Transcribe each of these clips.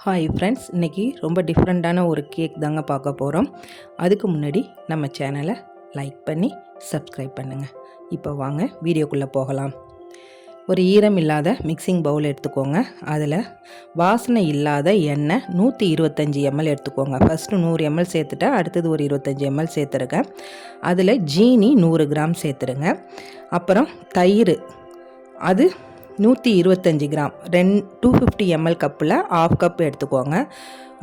Hi friends, இன்றைக்கி ரொம்ப டிஃப்ரெண்ட்டான ஒரு கேக் தாங்க பார்க்க போகிறோம். அதுக்கு முன்னாடி நம்ம சேனலை லைக் பண்ணி சப்ஸ்கிரைப் பண்ணுங்கள். இப்போ வாங்க வீடியோக்குள்ளே போகலாம். ஒரு ஈரம் இல்லாத மிக்சிங் பவுல் எடுத்துக்கோங்க. அதில் வாசனை இல்லாத எண்ணெய் 125 ml எடுத்துக்கோங்க. ஃபஸ்ட்டு 100 ml சேர்த்துட்டேன், அடுத்தது ஒரு 25 ml சேர்த்துருக்கேன். அதில் ஜீனி 100 கிராம் சேர்த்துருங்க. அப்புறம் தயிர் அது 125 கிராம் 250 ml கப்பில் 1/2 கப் எடுத்துக்கோங்க.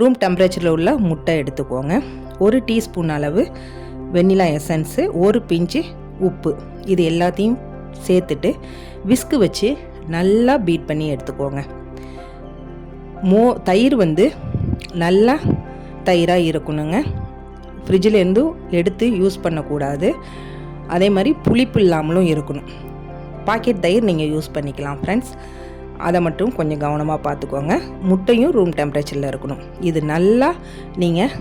ரூம் டெம்பரேச்சரில் உள்ள முட்டை எடுத்துக்கோங்க. 1 டீஸ்பூன் அளவு வெண்ணிலா எசன்ஸு, 1 பிஞ்சு உப்பு, இது எல்லாத்தையும் சேர்த்துட்டு விஸ்கு வச்சு நல்லா பீட் பண்ணி எடுத்துக்கோங்க. தயிர் நல்லா தயிராக இருக்கணுங்க. ஃப்ரிட்ஜிலேருந்து எடுத்து யூஸ் பண்ணக்கூடாது. அதே மாதிரி புளிப்பு இல்லாமலும் இருக்கணும். பாக்கெட் தயிர் நீங்கள் யூஸ் பண்ணிக்கலாம் ஃப்ரெண்ட்ஸ். அதை மட்டும் கொஞ்சம் கவனமாக பார்த்துக்கோங்க. முட்டையும் ரூம் டெம்பரேச்சரில் இருக்கணும். இது நல்லா நீங்கள்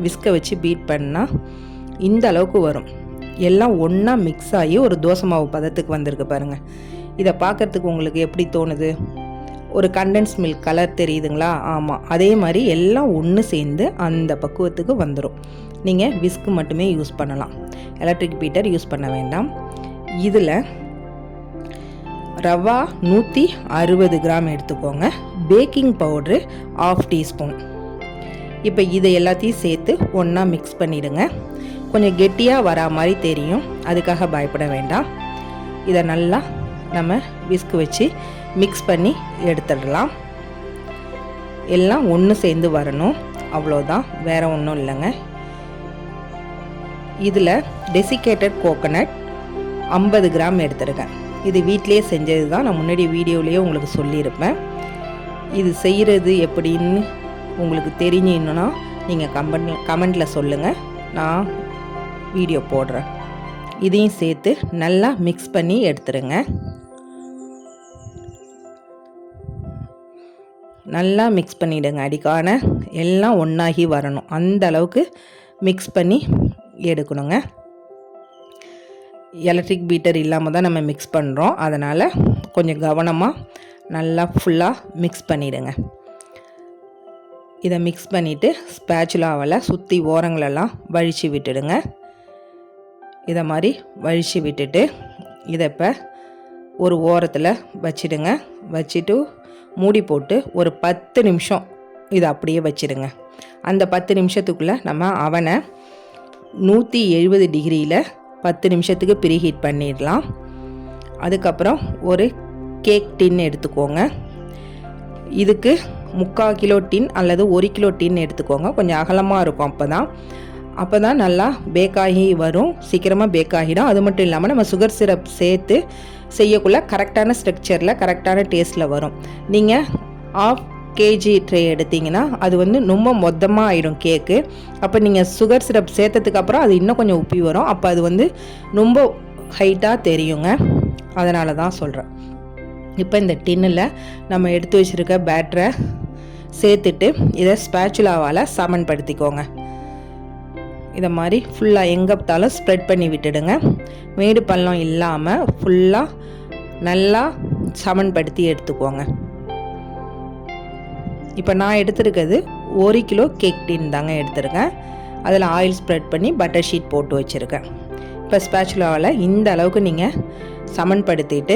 விஸ்கை வச்சு பீட் பண்ணால் இந்த அளவுக்கு வரும். எல்லாம் ஒன்றா மிக்ஸ் ஆகி ஒரு தோசை மாவு பதத்துக்கு வந்திருக்கு பாருங்கள். இதை பார்க்குறதுக்கு உங்களுக்கு எப்படி தோணுது? ஒரு கண்டென்ஸ் மில்க் கலர் தெரியுதுங்களா? ஆமாம், அதே மாதிரி எல்லாம் ஒன்று சேர்ந்து அந்த பக்குவத்துக்கு வந்துடும். நீங்கள் விஸ்கு மட்டுமே யூஸ் பண்ணலாம், எலக்ட்ரிக் பீட்டர் யூஸ் பண்ண வேண்டாம். இதில் ரவா 160 கிராம் எடுத்துக்கோங்க. Baking powder 1/2 teaspoon. இப்போ இதை எல்லாத்தையும் சேர்த்து ஒன்றா மிக்ஸ் பண்ணிவிடுங்க. கொஞ்சம் கெட்டியாக வரா மாதிரி தெரியும், அதுக்காக பயப்பட வேண்டாம். இதை நல்லா நம்ம விஸ்கு வச்சு மிக்ஸ் பண்ணி எடுத்துடலாம். எல்லாம் ஒன்று சேர்ந்து வரணும், அவ்வளோதான், வேறு ஒன்றும் இல்லைங்க. இதில் டெசிகேட்டட் கோகோனட் 50 கிராம் எடுத்துருக்கேன். இது வீட்டிலே செஞ்சது தான், நான் முன்னாடி வீடியோலேயே உங்களுக்கு சொல்லியிருப்பேன். இது செய்கிறது எப்படின்னு உங்களுக்கு தெரிஞ்சுன்னா நீங்கள் கமெண்டில் சொல்லுங்கள், நான் வீடியோ போடுறேன். இதையும் சேர்த்து நல்லா மிக்ஸ் பண்ணி எடுத்துருங்க. நல்லா மிக்ஸ் பண்ணிவிடுங்க. அடிக்கான எல்லாம் ஒன்றாகி வரணும், அந்த அளவுக்கு மிக்ஸ் பண்ணி எடுக்கணுங்க. எலக்ட்ரிக் பீட்டர் இல்லாமல் தான் நம்ம மிக்ஸ் பண்ணுறோம், அதனால் கொஞ்சம் கவனமாக நல்லா ஃபுல்லாக மிக்ஸ் பண்ணிவிடுங்க. இதை மிக்ஸ் பண்ணிவிட்டு ஸ்பேச்சுலாவில் சுற்றி ஓரங்களெல்லாம் வழித்து விட்டுடுங்க. இதை மாதிரி வழித்து விட்டுட்டு இதை இப்போ ஒரு ஓரத்தில் வச்சிடுங்க. வச்சுட்டு மூடி போட்டு ஒரு 10 நிமிஷம் இதை அப்படியே வச்சிடுங்க. அந்த 10 நிமிஷத்துக்குள்ளே நம்ம அவனை 170 டிகிரியில் 10 நிமிஷத்துக்கு ப்ரீஹீட் பண்ணிடலாம். அதுக்கப்புறம் ஒரு கேக் டின் எடுத்துக்கோங்க. இதுக்கு 3/4 கிலோ டின் அல்லது 1 கிலோ டின் எடுத்துக்கோங்க. கொஞ்சம் அகலமாக இருக்கும், அப்போ தான் நல்லா பேக்காகி வரும், சீக்கிரமாக பேக் ஆகிடும். அது மட்டும் இல்லாமல் நம்ம சுகர் சிரப் சேர்த்து செய்யக்குள்ள கரெக்டான ஸ்ட்ரக்சரில் கரெக்டான டேஸ்ட்டில் வரும். நீங்கள் 1/2 kg ட்ரே எடுத்திங்கன்னா அது ரொம்ப மொத்தமாக ஆகிடும் கேக்கு. அப்போ நீங்கள் சுகர் சிரப் சேர்த்ததுக்கப்புறம் அது இன்னும் கொஞ்சம் உப்பி வரும், அப்போ அது ரொம்ப ஹைட்டாக தெரியுங்க. அதனால தான் சொல்கிறேன். இப்போ இந்த டின்னில் நம்ம எடுத்து வச்சுருக்க பேட்டரை சேர்த்துட்டு இதை ஸ்பேச்சுலாவால் சமன்படுத்திக்கோங்க. இதை மாதிரி ஃபுல்லாக எங்கே பார்த்தாலும் ஸ்ப்ரெட் பண்ணி விட்டுடுங்க. மேடு பள்ளம் இல்லாமல் ஃபுல்லாக நல்லா சமன்படுத்தி எடுத்துக்கோங்க. இப்போ நான் எடுத்துருக்கிறது 1 கிலோ கேக் டின் தாங்க எடுத்துருக்கேன். அதில் ஆயில் ஸ்ப்ரெட் பண்ணி பட்டர் ஷீட் போட்டு வச்சுருக்கேன். இப்போ ஸ்பேச்சுலாவில் இந்த அளவுக்கு நீங்கள் சமன்படுத்திட்டு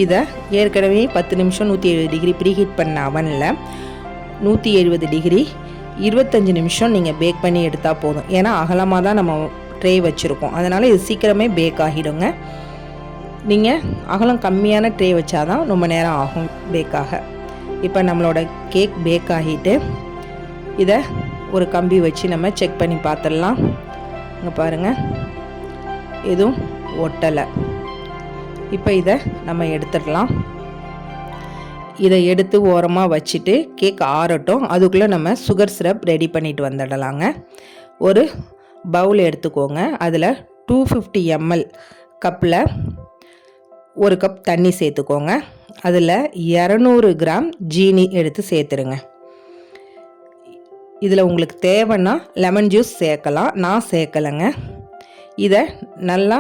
இதை ஏற்கனவே 10 நிமிஷம் 170 டிகிரி ப்ரீஹீட் பண்ண அவனில் 170 டிகிரி 25 நிமிஷம் நீங்கள் பேக் பண்ணி எடுத்தால் போதும். ஏன்னா அகலமாக தான் நம்ம ட்ரே வச்சுருக்கோம், அதனால் இது சீக்கிரமே பேக் ஆகிடுங்க. நீங்கள் அகலம் கம்மியான ட்ரே வச்சாதான் ரொம்ப நேரம் ஆகும் பேக்காக. இப்போ நம்மளோட கேக் பேக் ஆகிட்டு இதை ஒரு கம்பி வச்சு நம்ம செக் பண்ணி பார்த்துடலாம். இங்கே பாருங்கள், எதுவும் ஒட்டலை. இப்போ இதை நம்ம எடுத்துடலாம். இதை எடுத்து ஓரமாக வச்சுட்டு கேக் ஆறட்டும். அதுக்குள்ளே நம்ம சுகர் சிரப் ரெடி பண்ணிட்டு வந்துடலாங்க. ஒரு பவுல் எடுத்துக்கோங்க. அதில் 250 ml கப்பில் 1 கப் தண்ணி சேர்த்துக்கோங்க. அதில் 200 கிராம் ஜீனி எடுத்து சேர்த்துருங்க. இதில் உங்களுக்கு தேவைன்னா லெமன் ஜூஸ் சேர்க்கலாம், நான் சேர்க்கலைங்க. இதை நல்லா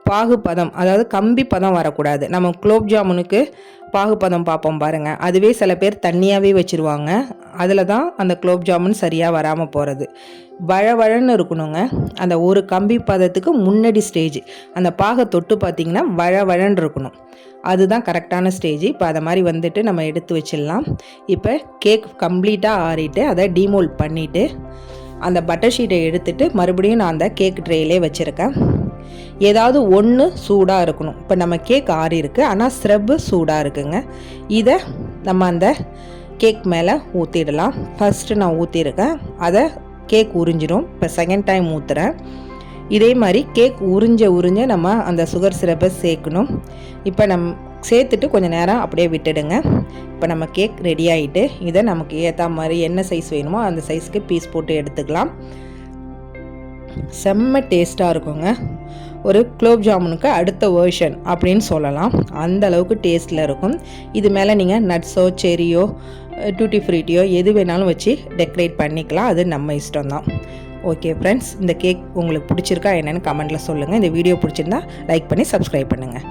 பாகுபதம், அதாவது கம்பி பதம் வரக்கூடாது. நம்ம குலோப் ஜாமுனுக்கு பாகுபதம் பார்ப்போம் பாருங்கள், அதுவே சில பேர் தண்ணியாகவே வச்சுருவாங்க. அதில் தான் அந்த குலோப் ஜாமுன் சரியாக வராமல் போகிறது. வழவழன்னு இருக்கணுங்க. அந்த ஒரு கம்பி பதத்துக்கு முன்னாடி ஸ்டேஜ் அந்த பாகை தொட்டு பார்த்திங்கன்னா வழவழன்னு இருக்கணும். அதுதான் கரெக்டான ஸ்டேஜ். இப்போ அதை மாதிரி வந்துட்டு நம்ம எடுத்து வச்சிடலாம். இப்போ கேக் கம்ப்ளீட்டாக ஆறிட்டு அதை டீமோல்ட் பண்ணிவிட்டு அந்த பட்டர் ஷீட்டை எடுத்துகிட்டு மறுபடியும் நான் அந்த கேக் ட்ரேயிலே வச்சுருக்கேன். ஏதாவது ஒன்று சூடாக இருக்கணும். இப்போ நம்ம கேக் ஆறி இருக்குது, ஆனால் ஸ்ரப்பு சூடாக இருக்குங்க. இதை நம்ம அந்த கேக் மேலே ஊற்றிடலாம். ஃபஸ்ட்டு நான் ஊற்றிருக்கேன், அதை கேக் உறிஞ்சிடும். இப்போ செகண்ட் டைம் ஊற்றுறேன். இதே மாதிரி கேக் உறிஞ்ச நம்ம அந்த சுகர் சிரப்பை சேர்க்கணும். இப்போ சேர்த்துட்டு கொஞ்சம் நேரம் அப்படியே விட்டுடுங்க. இப்போ நம்ம கேக் ரெடி ஆகிட்டு இதை நமக்கு ஏற்ற மாதிரி என்ன சைஸ் வேணுமோ அந்த சைஸ்க்கு பீஸ் போட்டு எடுத்துக்கலாம். செம்ம டேஸ்ட்டாக இருக்குங்க. ஒரு குலோப் ஜாமுனுக்கு அடுத்த வேர்ஷன் அப்படின்னு சொல்லலாம். அந்த அளவுக்கு டேஸ்ட்டில் இருக்கும். இது மேலே நீங்கள் நட்ஸோ செரியோ டூட்டி ஃப்ரூட்டியோ எது வேணாலும் வச்சு டெக்கரேட் பண்ணிக்கலாம். அது நம்ம இஷ்டம்தான். ஓகே ஃப்ரெண்ட்ஸ், இந்த கேக் உங்களுக்கு பிடிச்சிருக்கா என்னென்னு கமெண்ட்டில் சொல்லுங்கள். இந்த வீடியோ பிடிச்சிருந்தா லைக் பண்ணி சப்ஸ்கிரைப் பண்ணுங்கள்.